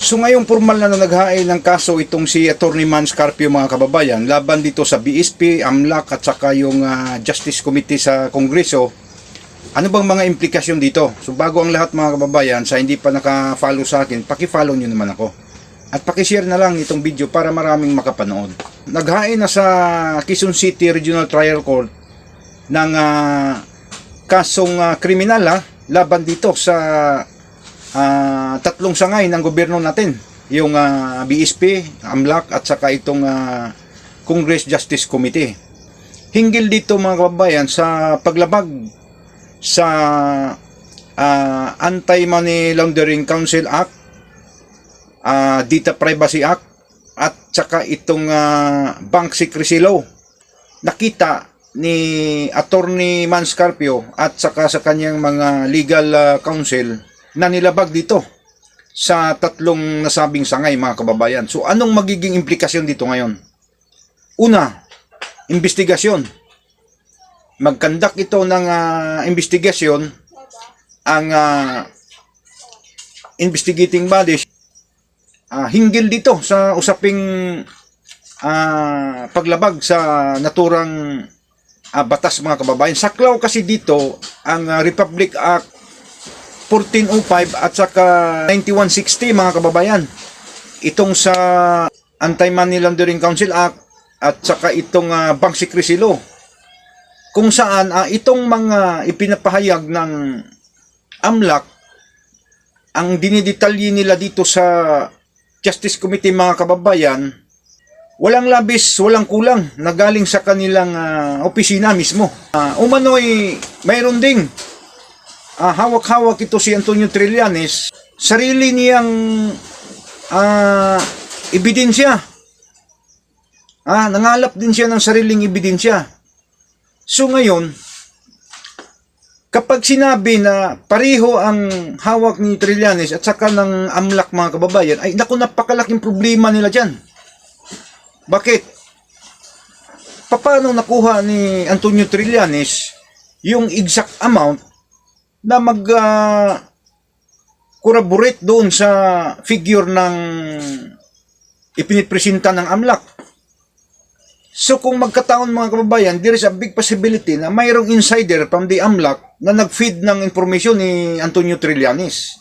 So ngayong formal na naghain ng kaso itong si Attorney Mans Carpio mga kababayan laban dito sa BSP, AMLAC at saka yung Justice Committee sa Kongreso. Ano bang mga implikasyon dito? So bago ang lahat mga kababayan, sa hindi pa naka-follow sa akin, paki-follow nyo naman ako. At paki-share na lang itong video para maraming makapanood. Naghain na sa Quezon City Regional Trial Court ng kasong kriminal laban dito sa tatlong sangay ng gobyerno natin, yung BSP, AMLAC at saka itong Congress Justice Committee. Hinggil dito mga kababayan sa paglabag sa Anti-Money Laundering Council Act, Data Privacy Act at saka itong Bank Secrecy Law. Nakita ni Attorney Mans Carpio at saka sa kanyang mga legal counsel na nilabag dito sa tatlong nasabing sangay mga kababayan. So anong magiging implikasyon dito ngayon? Una, investigasyon. Magkandak ito ng investigasyon ang investigating bodies hinggil dito sa usaping paglabag sa naturang batas mga kababayan. Saklaw kasi dito ang Republic Act 1405 at saka 9160 mga kababayan. Itong sa Anti-Money Laundering Council Act at saka itong Bank Secrecy Law. Kung saan itong mga ipinapahayag ng AMLAC, ang dinidetalye nila dito sa Justice Committee mga kababayan, walang labis, walang kulang na galing sa kanilang opisina mismo. Umano'y mayroon ding hawak-hawak ito si Antonio Trillanes, sarili niyang ebidensya. Nangalap din siya ng sariling ebidensya. So ngayon, kapag sinabi na pareho ang hawak ni Trillanes at saka ng AMLAC mga kababayan, ay naku, napakalaking problema nila dyan. Bakit? Paano nakuha ni Antonio Trillanes yung exact amount na corroborate doon sa figure ng ipinipresenta ng AMLAC? So kung magkataon mga kababayan, there is a big possibility na mayroong insider from the AMLAC na nag-feed ng information ni Antonio Trillanes.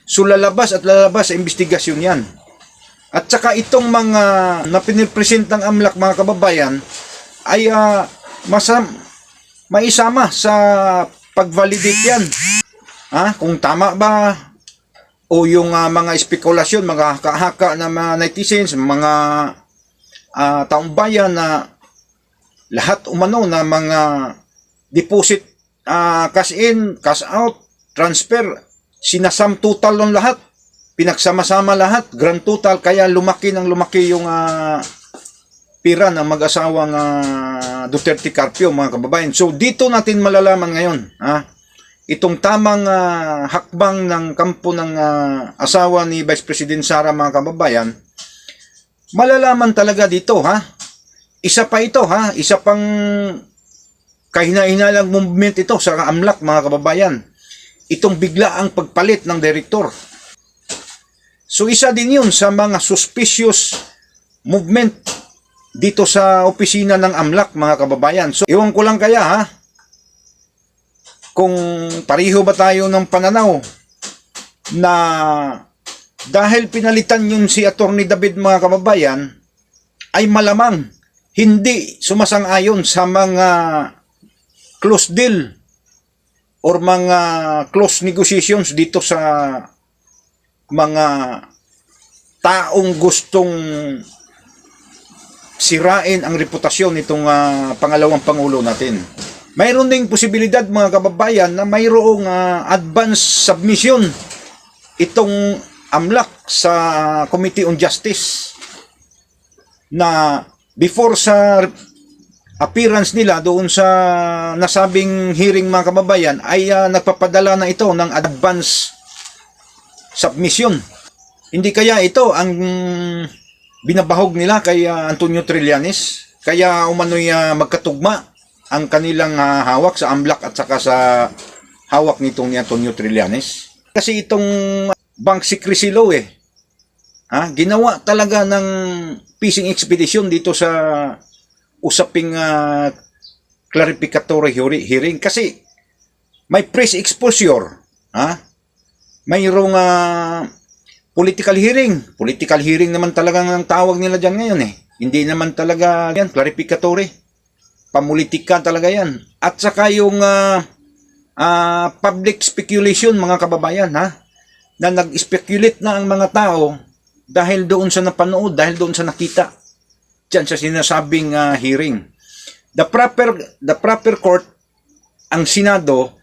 So lalabas at lalabas sa investigasyon yan. At saka itong mga na pinipresent ng AMLAC mga kababayan ay maisama sa pag-validate yan. Kung tama ba o yung mga spekulasyon, mga haka-haka na mga netizens, mga taong bayan na lahat umano na mga deposit, cash in, cash out, transfer, sinasam total ng lahat, pinagsama-sama lahat, grand total, kaya lumaki yung pira ng mag-asawang Duterte Carpio mga kababayan. So dito natin malalaman ngayon itong tamang hakbang ng kampo ng asawa ni Vice President Sara mga kababayan. Malalaman talaga dito isa pa ito isa pang kahina-hinalang movement ito sa AMLAC mga kababayan, itong bigla ang pagpalit ng direktor. So isa din yun sa mga suspicious movement dito sa opisina ng AMLAC mga kababayan. So iwan ko lang kaya kung pariho ba tayo ng pananaw na dahil pinalitan yun si Attorney David mga kababayan, ay malamang hindi sumasang-ayon sa mga close deal or mga close negotiations dito sa mga taong gustong sirain ang reputasyon nitong pangalawang pangulo natin. Mayroon ding posibilidad mga kababayan na mayroong advance submission itong AMLAC sa Committee on Justice na before sa appearance nila doon sa nasabing hearing mga kababayan ay nagpapadala na ito ng advance submission. Hindi kaya ito ang binabahog nila kay Antonio Trillanes, kaya umano'y magkatugma ang kanilang hawak sa AMLAC at saka sa hawak nitong ni Antonio Trillanes. Kasi itong bank secrecy law eh. Ginawa talaga ng fishing expedition dito sa usaping clarificatory hearing kasi may press exposure, mayroong political hearing naman talaga ang tawag nila dyan ngayon eh. Hindi naman talaga yan clarificatory, pamulitika talaga yan. At saka yung public speculation, mga kababayan, na nag-speculate na ang mga tao dahil doon sa napanood, dahil doon sa nakita dyan sa sinasabing hearing. The proper court, ang Senado,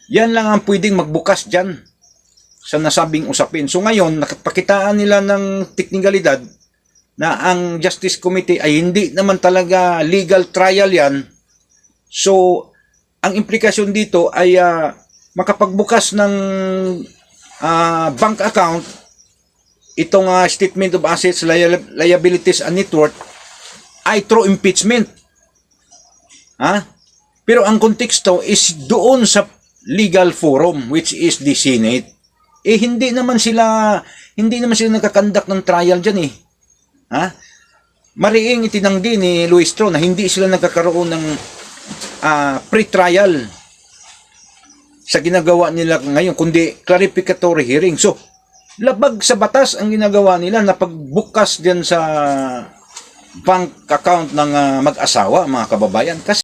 yan lang ang pwedeng magbukas dyan sa nasabing usapin. So ngayon, nakapakitaan nila ng teknikalidad na ang Justice Committee ay hindi naman talaga legal trial yan. So, ang implikasyon dito ay makapagbukas ng bank account, itong Statement of Assets, Liabilities and Net Worth ay through impeachment. Pero ang konteksto is doon sa legal forum, which is the Senate. Hindi naman sila nagkakandak ng trial dyan eh. Mariing itinanggi ni Luis Tro na hindi sila nagkakaroon ng pre-trial sa ginagawa nila ngayon, kundi clarificatory hearing. So, labag sa batas ang ginagawa nila na pagbukas dyan sa bank account ng mag-asawa, mga kababayan. Kasi